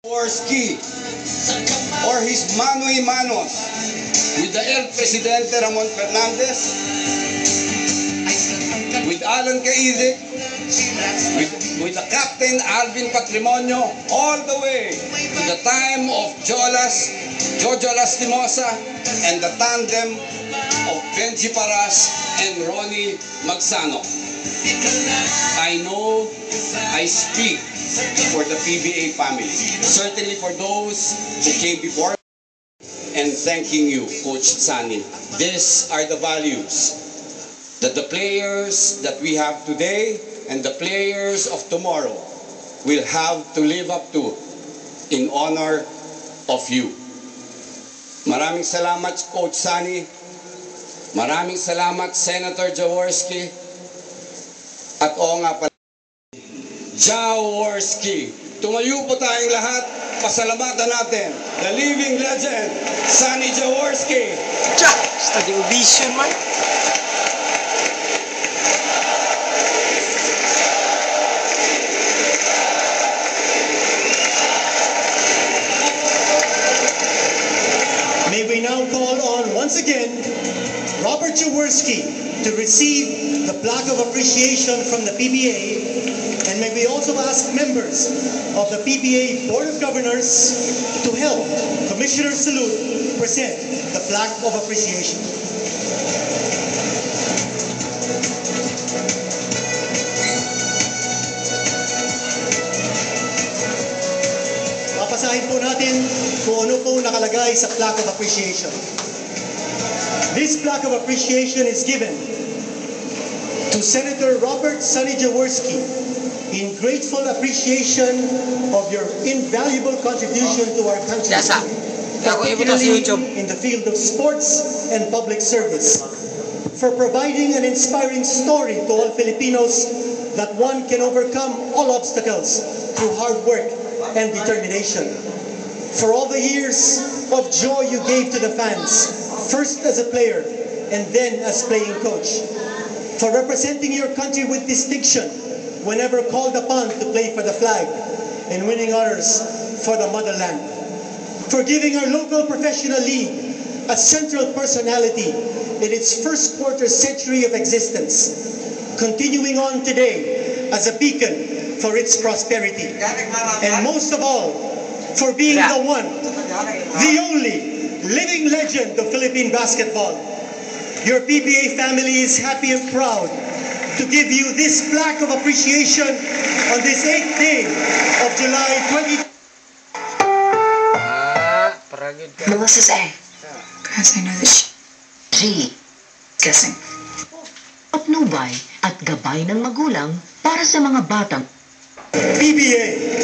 Jaworski or his mano y manos with the El Presidente Ramon Fernandez, with Alan Caide, with the Captain Alvin Patrimonio, all the way to the time of Jojo Lastimosa, and the tandem of Benji Paras and Ronnie Magsano. I know I speak for the PBA family, certainly for those who came before, and thanking you, Coach Sani. These are the values that the players that we have today and the players of tomorrow will have to live up to in honor of you. Maraming salamat, Coach Sani. Maraming salamat, Senator Jaworski. At oo nga pala, Jaworski. Tumayo po tayong lahat. Pasalamatan natin the living legend, Sonny Jaworski. Study vision, man. May we now call on, once again, Robert Jaworski to receive the plaque of appreciation from the PBA, and may we also ask members of the PBA Board of Governors to help Commissioner Salud present the plaque of appreciation. Papasahin po natin kung ano po nakalagay sa plaque of appreciation. This plaque of appreciation is given to Senator Robert Sonny Jaworski in grateful appreciation of your invaluable contribution to our country, particularly in the field of sports and public service, for providing an inspiring story to all Filipinos that one can overcome all obstacles through hard work and determination, for all the years of joy you gave to the fans, first as a player and then as playing coach, for representing your country with distinction whenever called upon to play for the flag and winning honors for the motherland, for giving our local professional league a central personality in its first quarter century of existence, continuing on today as a beacon for its prosperity, and most of all, for being the one, the only living legend of Philippine basketball. Your PBA family is happy and proud to give you this plaque of appreciation on this 8th day of July 20... Melissa's A. Because I know that she... Guessing. Patnubay at gabay ng magulang para sa mga batang PBA